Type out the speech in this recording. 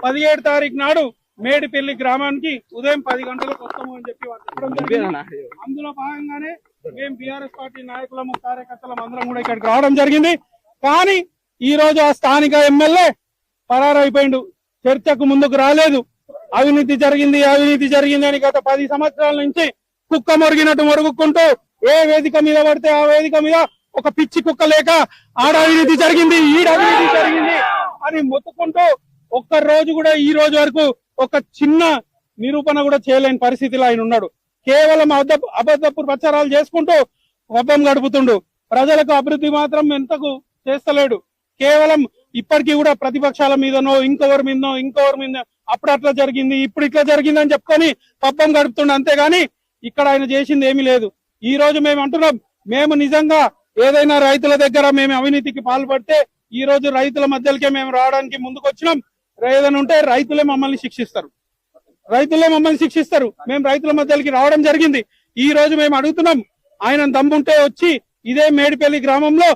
17 తారీఖు నాడు మేడిపల్లి గ్రామానికి ఉదయం 10 గంటలకు వస్తాము అని చెప్పి చెప్పడం జరిగింది. అందులో భాగంగానే మేము బీఆర్ఎస్ పార్టీ నాయకులము కార్యకర్తలం అందరం కూడా ఇక్కడికి రావడం జరిగింది. కానీ ఈ రోజు ఆ స్థానిక ఎమ్మెల్యే పరారైపోయిండు, చర్చకు ముందుకు రాలేదు. అవినీతి జరిగింది అని గత 10 సంవత్సరాల నుంచి కుక్క మొరిగినట్టు మొరుగుకుంటూ ఏ వేదిక మీద పడితే ఆ వేదిక మీద ఒక పిచ్చి కుక్క లేక ఆడ అవినీతి జరిగింది, ఈడ అవినీతి జరిగింది అని మొత్తుకుంటూ ఒక్క రోజు కూడా ఈ రోజు వరకు ఒక చిన్న నిరూపణ కూడా చేయలేని పరిస్థితిలో ఆయన ఉన్నాడు. కేవలం అబద్ధపు ప్రచారాలు చేసుకుంటూ పబ్బం గడుపుతుండు. ప్రజలకు అభివృద్ధి మాత్రం ఎంతకు చేస్తలేడు. కేవలం ఇప్పటికీ కూడా ప్రతిపక్షాల మీదనో ఇంకొవరి మీద అప్పుడు అట్లా జరిగింది ఇప్పుడు ఇట్లా జరిగింది అని చెప్పుకొని పబ్బం గడుపుతుండు. అంతేగాని ఇక్కడ ఆయన చేసింది ఏమీ లేదు. ఈ రోజు మేము అంటున్నాం, మేము నిజంగా ఏదైనా రైతుల దగ్గర మేము అవినీతికి పాల్పడితే ఈ రోజు రైతుల మధ్యలోకే మేము రావడానికి ముందుకు వచ్చినాం. ఏదైనా ఉంటే రైతులే మమ్మల్ని శిక్షిస్తారు. మేము రైతుల మధ్యలోకి రావడం జరిగింది. ఈ రోజు మేము అడుగుతున్నాం, ఆయన దమ్ముంటే వచ్చి ఇదే మేడిపల్లి గ్రామంలో